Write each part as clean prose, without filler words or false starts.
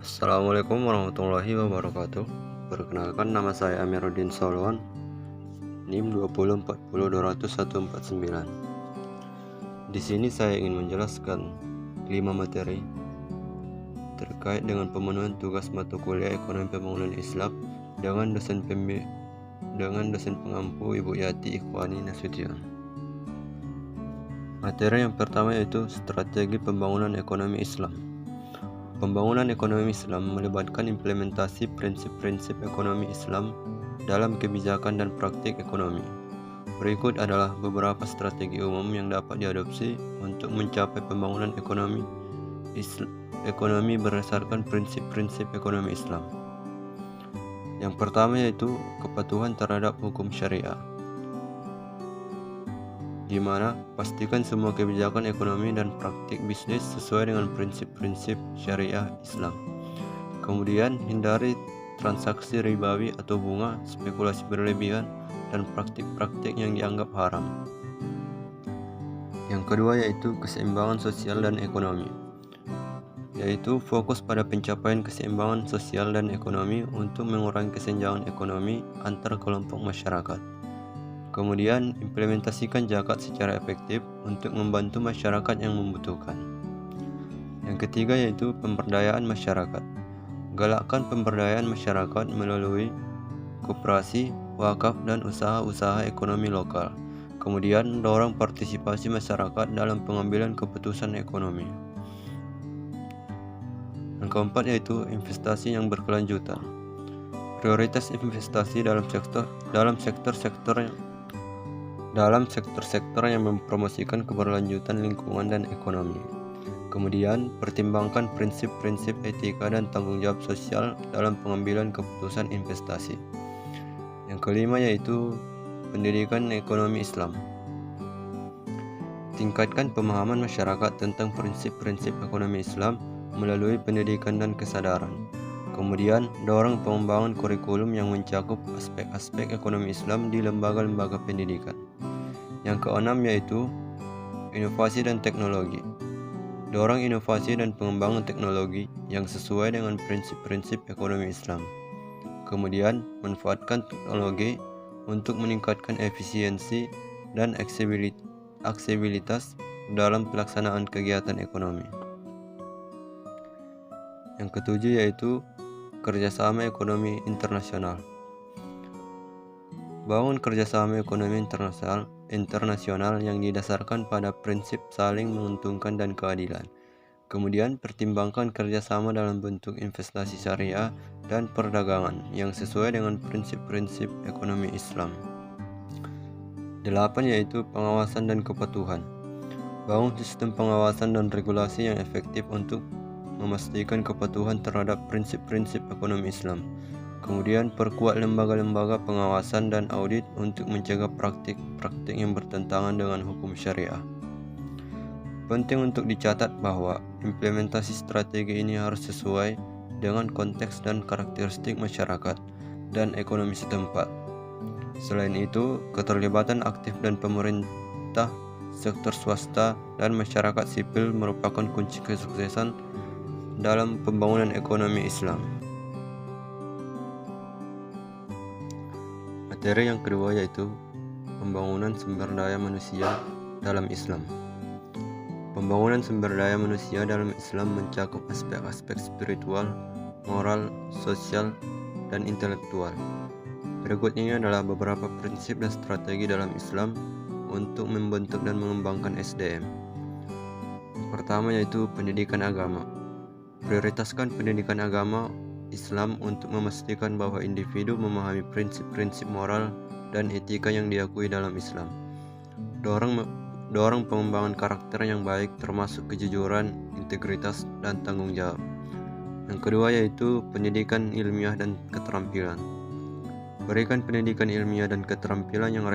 Assalamualaikum warahmatullahi wabarakatuh. Perkenalkan, nama saya Amiruddin Solwan, NIM 204020149. Di sini saya ingin menjelaskan 5 materi terkait dengan pemenuhan tugas mata kuliah Ekonomi Pembangunan Islam dengan dosen pengampu Ibu Yati Ikhwani Nasution. Materi yang pertama yaitu strategi pembangunan ekonomi Islam. Pembangunan ekonomi Islam melibatkan implementasi prinsip-prinsip ekonomi Islam dalam kebijakan dan praktik ekonomi. Berikut adalah beberapa strategi umum yang dapat diadopsi untuk mencapai pembangunan ekonomi berdasarkan prinsip-prinsip ekonomi Islam. Yang pertama yaitu kepatuhan terhadap hukum syariah, di mana pastikan semua kebijakan ekonomi dan praktik bisnis sesuai dengan prinsip-prinsip syariah Islam. Kemudian, hindari transaksi ribawi atau bunga, spekulasi berlebihan, dan praktik-praktik yang dianggap haram. Yang kedua yaitu keseimbangan sosial dan ekonomi, yaitu fokus pada pencapaian keseimbangan sosial dan ekonomi untuk mengurangi kesenjangan ekonomi antar kelompok masyarakat. Kemudian, implementasikan zakat secara efektif untuk membantu masyarakat yang membutuhkan. Yang ketiga yaitu pemberdayaan masyarakat. Galakkan pemberdayaan masyarakat melalui koperasi, wakaf, dan usaha-usaha ekonomi lokal. Kemudian, dorong partisipasi masyarakat dalam pengambilan keputusan ekonomi. Yang keempat yaitu investasi yang berkelanjutan. Prioritas investasi dalam sektor-sektor yang mempromosikan keberlanjutan lingkungan dan ekonomi. Kemudian, pertimbangkan prinsip-prinsip etika dan tanggung jawab sosial dalam pengambilan keputusan investasi. Yang kelima yaitu pendidikan ekonomi Islam. Tingkatkan pemahaman masyarakat tentang prinsip-prinsip ekonomi Islam melalui pendidikan dan kesadaran. Kemudian, dorong pengembangan kurikulum yang mencakup aspek-aspek ekonomi Islam di lembaga-lembaga pendidikan. Yang keenam yaitu inovasi dan teknologi. Dorong inovasi dan pengembangan teknologi yang sesuai dengan prinsip-prinsip ekonomi Islam. Kemudian, manfaatkan teknologi untuk meningkatkan efisiensi dan aksesibilitas dalam pelaksanaan kegiatan ekonomi. Yang ketujuh yaitu kerjasama ekonomi internasional. Bangun kerjasama ekonomi internasional yang didasarkan pada prinsip saling menguntungkan dan keadilan. Kemudian, pertimbangkan kerjasama dalam bentuk investasi syariah dan perdagangan yang sesuai dengan prinsip-prinsip ekonomi Islam. 8 yaitu pengawasan dan kepatuhan. Bangun sistem pengawasan dan regulasi yang efektif untuk memastikan kepatuhan terhadap prinsip-prinsip ekonomi Islam. Kemudian, perkuat lembaga-lembaga pengawasan dan audit untuk mencegah praktik-praktik yang bertentangan dengan hukum syariah. Penting untuk dicatat bahwa implementasi strategi ini harus sesuai dengan konteks dan karakteristik masyarakat dan ekonomi setempat. Selain itu, keterlibatan aktif dan pemerintah, sektor swasta, dan masyarakat sipil merupakan kunci kesuksesan dalam pembangunan ekonomi Islam. Materi yang kedua yaitu pembangunan sumber daya manusia dalam Islam. Pembangunan sumber daya manusia dalam Islam mencakup aspek-aspek spiritual, moral, sosial, dan intelektual. Berikut ini adalah beberapa prinsip dan strategi dalam Islam untuk membentuk dan mengembangkan SDM. Pertama yaitu pendidikan agama. Prioritaskan pendidikan agama Islam untuk memastikan bahwa individu memahami prinsip-prinsip moral dan etika yang diakui dalam Islam. Dorong pengembangan karakter yang baik termasuk kejujuran, integritas, dan tanggung jawab. Yang kedua yaitu pendidikan ilmiah dan keterampilan. Berikan pendidikan ilmiah dan keterampilan yang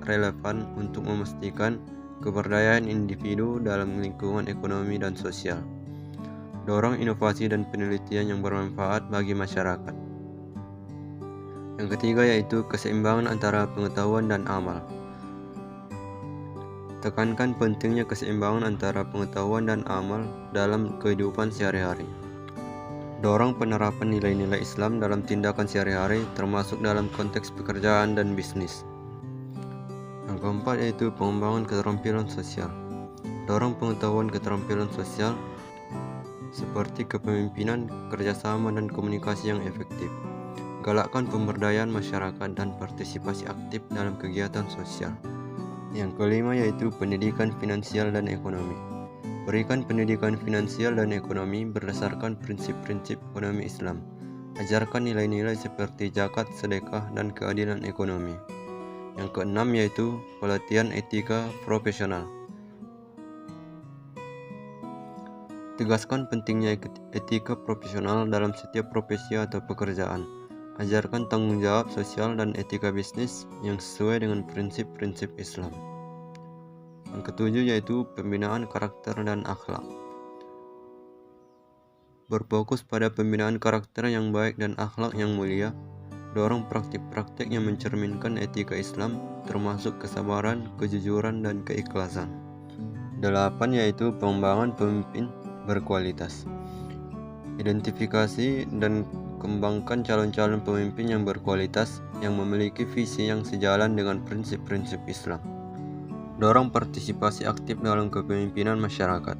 relevan untuk memastikan keberdayaan individu dalam lingkungan ekonomi dan sosial. Dorong inovasi dan penelitian yang bermanfaat bagi masyarakat. Yang ketiga yaitu keseimbangan antara pengetahuan dan amal. Tekankan pentingnya keseimbangan antara pengetahuan dan amal dalam kehidupan sehari-hari. Dorong penerapan nilai-nilai Islam dalam tindakan sehari-hari, termasuk dalam konteks pekerjaan dan bisnis. Yang keempat yaitu pengembangan keterampilan sosial. Dorong pengetahuan keterampilan sosial seperti kepemimpinan, kerjasama, dan komunikasi yang efektif. Galakkan pemberdayaan masyarakat dan partisipasi aktif dalam kegiatan sosial. Yang kelima yaitu pendidikan finansial dan ekonomi. Berikan pendidikan finansial dan ekonomi berdasarkan prinsip-prinsip ekonomi Islam. Ajarkan nilai-nilai seperti zakat, sedekah, dan keadilan ekonomi. Yang keenam yaitu pelatihan etika profesional. Tegaskan pentingnya etika profesional dalam setiap profesi atau pekerjaan. Ajarkan tanggung jawab sosial dan etika bisnis yang sesuai dengan prinsip-prinsip Islam. Yang ketujuh yaitu pembinaan karakter dan akhlak. Berfokus pada pembinaan karakter yang baik dan akhlak yang mulia. Dorong praktik-praktik yang mencerminkan etika Islam, termasuk kesabaran, kejujuran, dan keikhlasan. 8 yaitu pengembangan pemimpin berkualitas. Identifikasi dan kembangkan calon-calon pemimpin yang berkualitas yang memiliki visi yang sejalan dengan prinsip-prinsip Islam. Dorong partisipasi aktif dalam kepemimpinan masyarakat.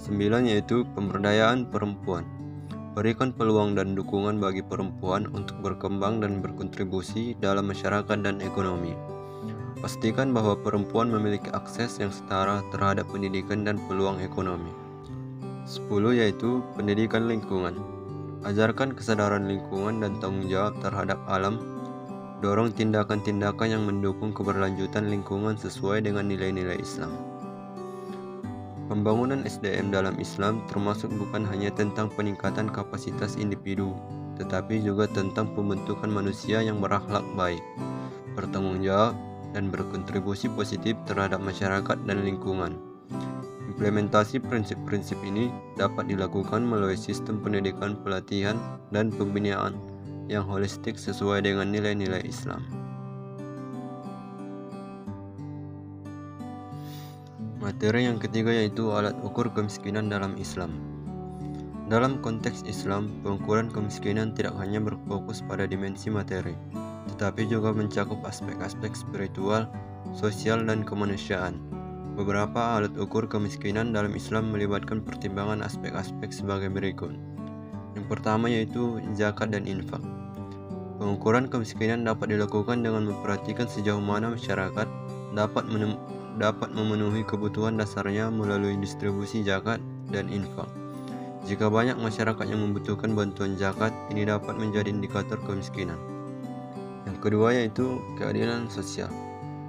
9 yaitu pemberdayaan perempuan. Berikan peluang dan dukungan bagi perempuan untuk berkembang dan berkontribusi dalam masyarakat dan ekonomi. Pastikan bahwa perempuan memiliki akses yang setara terhadap pendidikan dan peluang ekonomi. 10 yaitu pendidikan lingkungan. Ajarkan kesadaran lingkungan dan tanggung jawab terhadap alam. Dorong tindakan-tindakan yang mendukung keberlanjutan lingkungan sesuai dengan nilai-nilai Islam. Pembangunan SDM dalam Islam termasuk bukan hanya tentang peningkatan kapasitas individu, tetapi juga tentang pembentukan manusia yang berakhlak baik, bertanggung jawab, dan berkontribusi positif terhadap masyarakat dan lingkungan. Implementasi prinsip-prinsip ini dapat dilakukan melalui sistem pendidikan, pelatihan, dan pembinaan yang holistik sesuai dengan nilai-nilai Islam. Materi yang ketiga yaitu alat ukur kemiskinan dalam Islam. Dalam konteks Islam, pengukuran kemiskinan tidak hanya berfokus pada dimensi materi, tetapi juga mencakup aspek-aspek spiritual, sosial, dan kemanusiaan. Beberapa alat ukur kemiskinan dalam Islam melibatkan pertimbangan aspek-aspek sebagai berikut. Yang pertama yaitu zakat dan infak. Pengukuran kemiskinan dapat dilakukan dengan memperhatikan sejauh mana masyarakat dapat memenuhi kebutuhan dasarnya melalui distribusi zakat dan infak. Jika banyak masyarakat yang membutuhkan bantuan zakat, ini dapat menjadi indikator kemiskinan. Yang kedua yaitu keadilan sosial.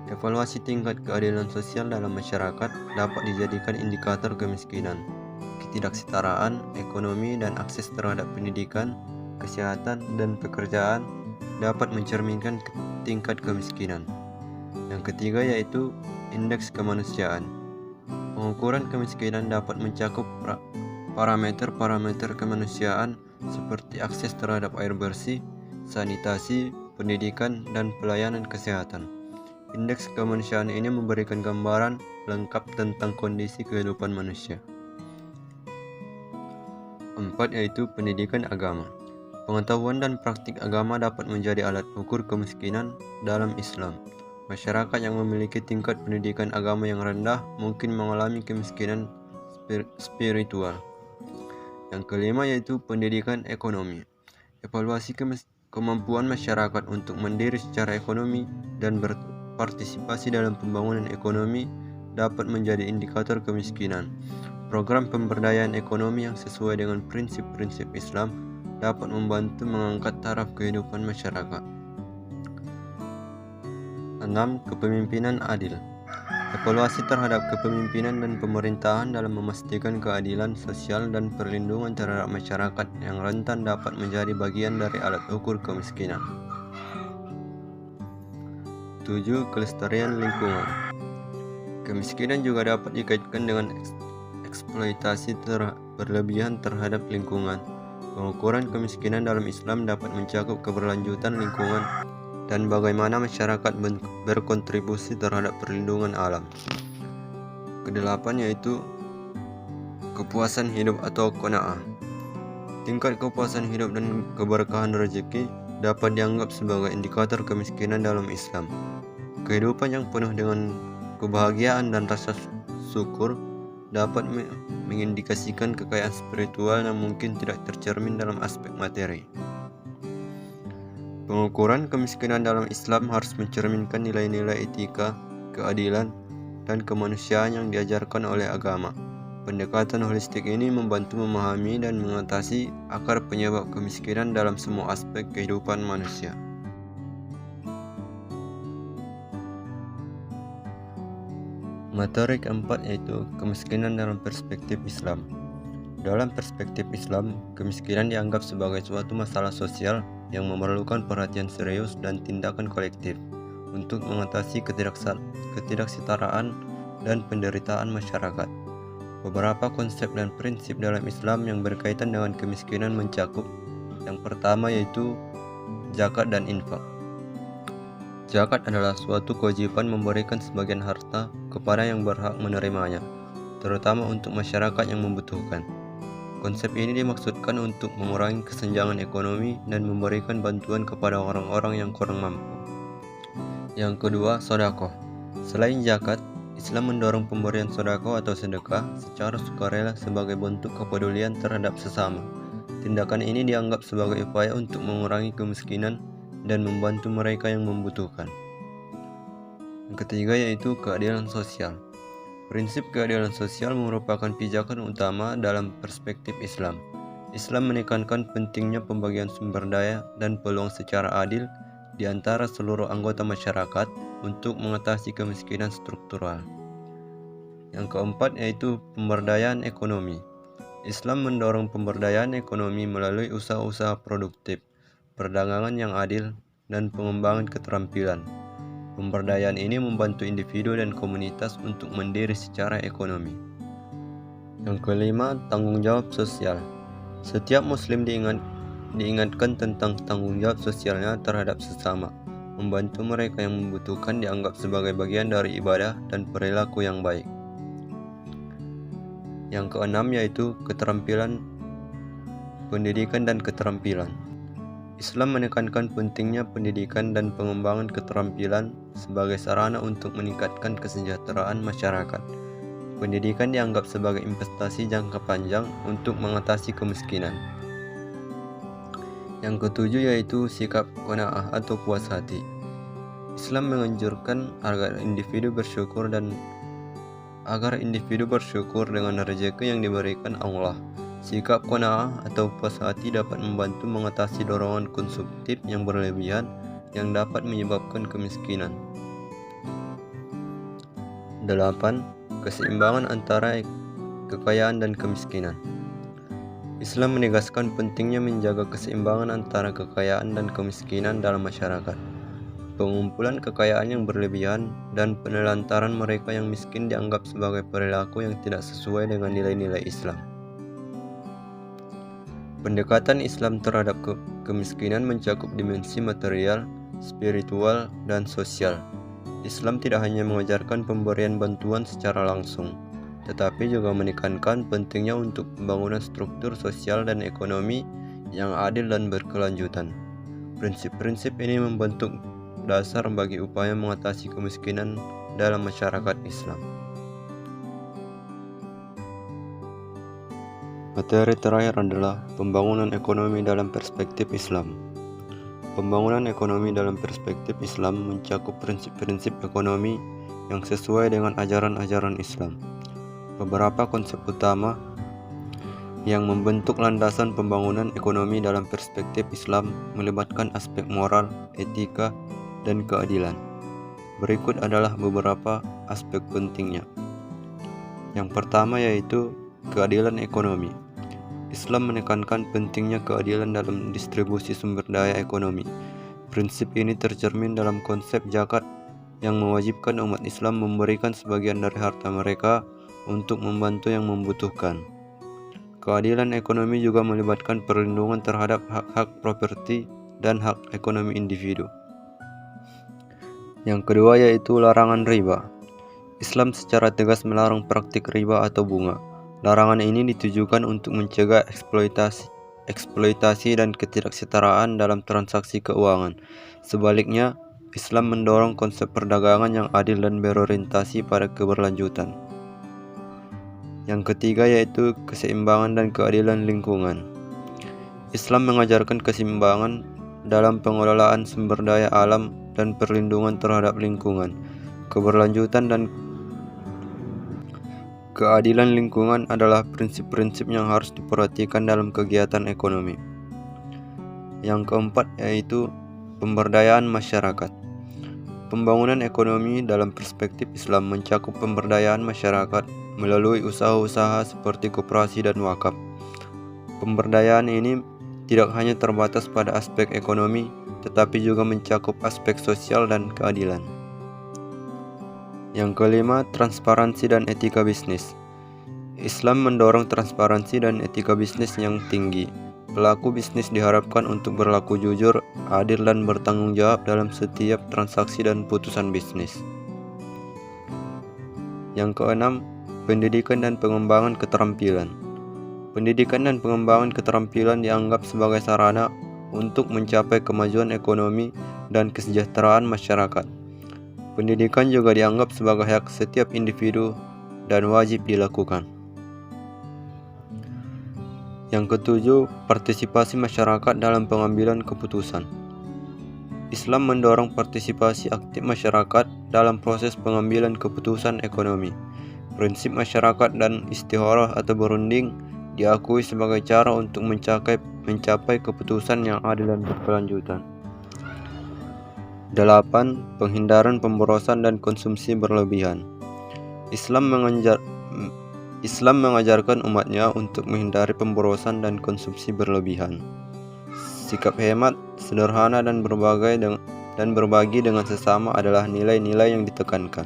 Evaluasi tingkat keadilan sosial dalam masyarakat dapat dijadikan indikator kemiskinan. Ketidaksetaraan ekonomi dan akses terhadap pendidikan, kesehatan, dan pekerjaan dapat mencerminkan tingkat kemiskinan. Yang ketiga yaitu indeks kemanusiaan. Pengukuran kemiskinan dapat mencakup parameter-parameter kemanusiaan seperti akses terhadap air bersih, sanitasi, pendidikan, dan pelayanan kesehatan. Indeks kemanusiaan ini memberikan gambaran lengkap tentang kondisi kehidupan manusia. 4 yaitu pendidikan agama. Pengetahuan dan praktik agama dapat menjadi alat ukur kemiskinan dalam Islam. Masyarakat yang memiliki tingkat pendidikan agama yang rendah mungkin mengalami kemiskinan spiritual. Yang kelima yaitu pendidikan ekonomi. Evaluasi kemampuan masyarakat untuk mandiri secara ekonomi dan berpartisipasi dalam pembangunan ekonomi dapat menjadi indikator kemiskinan. Program pemberdayaan ekonomi yang sesuai dengan prinsip-prinsip Islam dapat membantu mengangkat taraf kehidupan masyarakat. 6. Kepemimpinan adil. Evaluasi terhadap kepemimpinan dan pemerintahan dalam memastikan keadilan sosial dan perlindungan terhadap masyarakat yang rentan dapat menjadi bagian dari alat ukur kemiskinan. 7. Kelestarian lingkungan. Kemiskinan juga dapat dikaitkan dengan eksploitasi berlebihan terhadap lingkungan. Pengukuran kemiskinan dalam Islam dapat mencakup keberlanjutan lingkungan dan bagaimana masyarakat berkontribusi terhadap perlindungan alam. Kedelapan yaitu kepuasan hidup atau qanaah. Tingkat kepuasan hidup dan keberkahan rezeki dapat dianggap sebagai indikator kemiskinan dalam Islam. Kehidupan yang penuh dengan kebahagiaan dan rasa syukur dapat mengindikasikan kekayaan spiritual yang mungkin tidak tercermin dalam aspek materi. Pengukuran kemiskinan dalam Islam harus mencerminkan nilai-nilai etika, keadilan, dan kemanusiaan yang diajarkan oleh agama. Pendekatan holistik ini membantu memahami dan mengatasi akar penyebab kemiskinan dalam semua aspek kehidupan manusia. Materi keempat yaitu kemiskinan dalam perspektif Islam. Dalam perspektif Islam, kemiskinan dianggap sebagai suatu masalah sosial yang memerlukan perhatian serius dan tindakan kolektif untuk mengatasi ketidaksetaraan dan penderitaan masyarakat. Beberapa konsep dan prinsip dalam Islam yang berkaitan dengan kemiskinan mencakup yang pertama yaitu zakat dan infak. Zakat adalah suatu kewajiban memberikan sebagian harta kepada yang berhak menerimanya, terutama untuk masyarakat yang membutuhkan. Konsep ini dimaksudkan untuk mengurangi kesenjangan ekonomi dan memberikan bantuan kepada orang-orang yang kurang mampu. Yang kedua, sedekah. Selain zakat, Islam mendorong pemberian sedekah atau sedekah secara sukarela sebagai bentuk kepedulian terhadap sesama. Tindakan ini dianggap sebagai upaya untuk mengurangi kemiskinan dan membantu mereka yang membutuhkan. Yang ketiga yaitu keadilan sosial. Prinsip keadilan sosial merupakan pijakan utama dalam perspektif Islam. Islam menekankan pentingnya pembagian sumber daya dan peluang secara adil di antara seluruh anggota masyarakat untuk mengatasi kemiskinan struktural. Yang keempat yaitu pemberdayaan ekonomi. Islam mendorong pemberdayaan ekonomi melalui usaha-usaha produktif, perdagangan yang adil, dan pengembangan keterampilan. Pemberdayaan ini membantu individu dan komunitas untuk mandiri secara ekonomi. Yang kelima, tanggung jawab sosial. Setiap muslim diingatkan tentang tanggung jawab sosialnya terhadap sesama. Membantu mereka yang membutuhkan dianggap sebagai bagian dari ibadah dan perilaku yang baik. Yang keenam yaitu keterampilan, pendidikan dan keterampilan. Islam menekankan pentingnya pendidikan dan pengembangan keterampilan sebagai sarana untuk meningkatkan kesejahteraan masyarakat. Pendidikan dianggap sebagai investasi jangka panjang untuk mengatasi kemiskinan. Yang ketujuh yaitu sikap qanaah atau puas hati. Islam menganjurkan agar individu bersyukur dengan rezeki yang diberikan Allah. Sikap qanaah atau puas hati dapat membantu mengatasi dorongan konsumtif yang berlebihan yang dapat menyebabkan kemiskinan. 8. Keseimbangan antara kekayaan dan kemiskinan. Islam menegaskan pentingnya menjaga keseimbangan antara kekayaan dan kemiskinan dalam masyarakat. Pengumpulan kekayaan yang berlebihan dan penelantaran mereka yang miskin dianggap sebagai perilaku yang tidak sesuai dengan nilai-nilai Islam. Pendekatan Islam terhadap kemiskinan mencakup dimensi material, spiritual, dan sosial. Islam tidak hanya mengajarkan pemberian bantuan secara langsung, tetapi juga menekankan pentingnya untuk pembangunan struktur sosial dan ekonomi yang adil dan berkelanjutan. Prinsip-prinsip ini membentuk dasar bagi upaya mengatasi kemiskinan dalam masyarakat Islam. Materi terakhir adalah pembangunan ekonomi dalam perspektif Islam. Pembangunan ekonomi dalam perspektif Islam mencakup prinsip-prinsip ekonomi yang sesuai dengan ajaran-ajaran Islam. Beberapa konsep utama yang membentuk landasan pembangunan ekonomi dalam perspektif Islam melibatkan aspek moral, etika, dan keadilan. Berikut adalah beberapa aspek pentingnya. Yang pertama yaitu keadilan ekonomi. Islam menekankan pentingnya keadilan dalam distribusi sumber daya ekonomi. Prinsip ini tercermin dalam konsep zakat yang mewajibkan umat Islam memberikan sebagian dari harta mereka untuk membantu yang membutuhkan. Keadilan ekonomi juga melibatkan perlindungan terhadap hak-hak properti dan hak ekonomi individu. Yang kedua yaitu larangan riba. Islam secara tegas melarang praktik riba atau bunga. Larangan ini ditujukan untuk mencegah eksploitasi eksploitasi, dan ketidaksetaraan dalam transaksi keuangan. Sebaliknya, Islam mendorong konsep perdagangan yang adil dan berorientasi pada keberlanjutan. Yang ketiga yaitu keseimbangan dan keadilan lingkungan. Islam mengajarkan keseimbangan dalam pengelolaan sumber daya alam dan perlindungan terhadap lingkungan. Keberlanjutan dan keadilan lingkungan adalah prinsip-prinsip yang harus diperhatikan dalam kegiatan ekonomi. Yang keempat yaitu pemberdayaan masyarakat. Pembangunan ekonomi dalam perspektif Islam mencakup pemberdayaan masyarakat melalui usaha-usaha seperti koperasi dan wakaf. Pemberdayaan ini tidak hanya terbatas pada aspek ekonomi, tetapi juga mencakup aspek sosial dan keadilan. Yang kelima, transparansi dan etika bisnis. Islam mendorong transparansi dan etika bisnis yang tinggi. Pelaku bisnis diharapkan untuk berlaku jujur, adil, dan bertanggung jawab dalam setiap transaksi dan putusan bisnis. Yang keenam, pendidikan dan pengembangan keterampilan. Pendidikan dan pengembangan keterampilan dianggap sebagai sarana untuk mencapai kemajuan ekonomi dan kesejahteraan masyarakat. Pendidikan juga dianggap sebagai hak setiap individu dan wajib dilakukan. Yang ketujuh, partisipasi masyarakat dalam pengambilan keputusan. Islam mendorong partisipasi aktif masyarakat dalam proses pengambilan keputusan ekonomi. Prinsip masyarakat dan istikharah atau berunding diakui sebagai cara untuk mencapai keputusan yang adil dan berkelanjutan. 8. Penghindaran pemborosan dan konsumsi berlebihan. Islam mengajarkan umatnya untuk menghindari pemborosan dan konsumsi berlebihan. Sikap hemat, sederhana, dan berbagi dengan sesama adalah nilai-nilai yang ditekankan.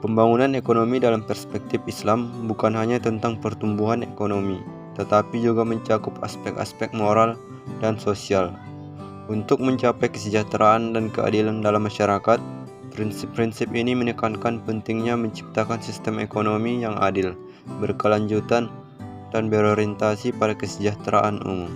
Pembangunan ekonomi dalam perspektif Islam bukan hanya tentang pertumbuhan ekonomi, tetapi juga mencakup aspek-aspek moral dan sosial. Untuk mencapai kesejahteraan dan keadilan dalam masyarakat, prinsip-prinsip ini menekankan pentingnya menciptakan sistem ekonomi yang adil, berkelanjutan, dan berorientasi pada kesejahteraan umum.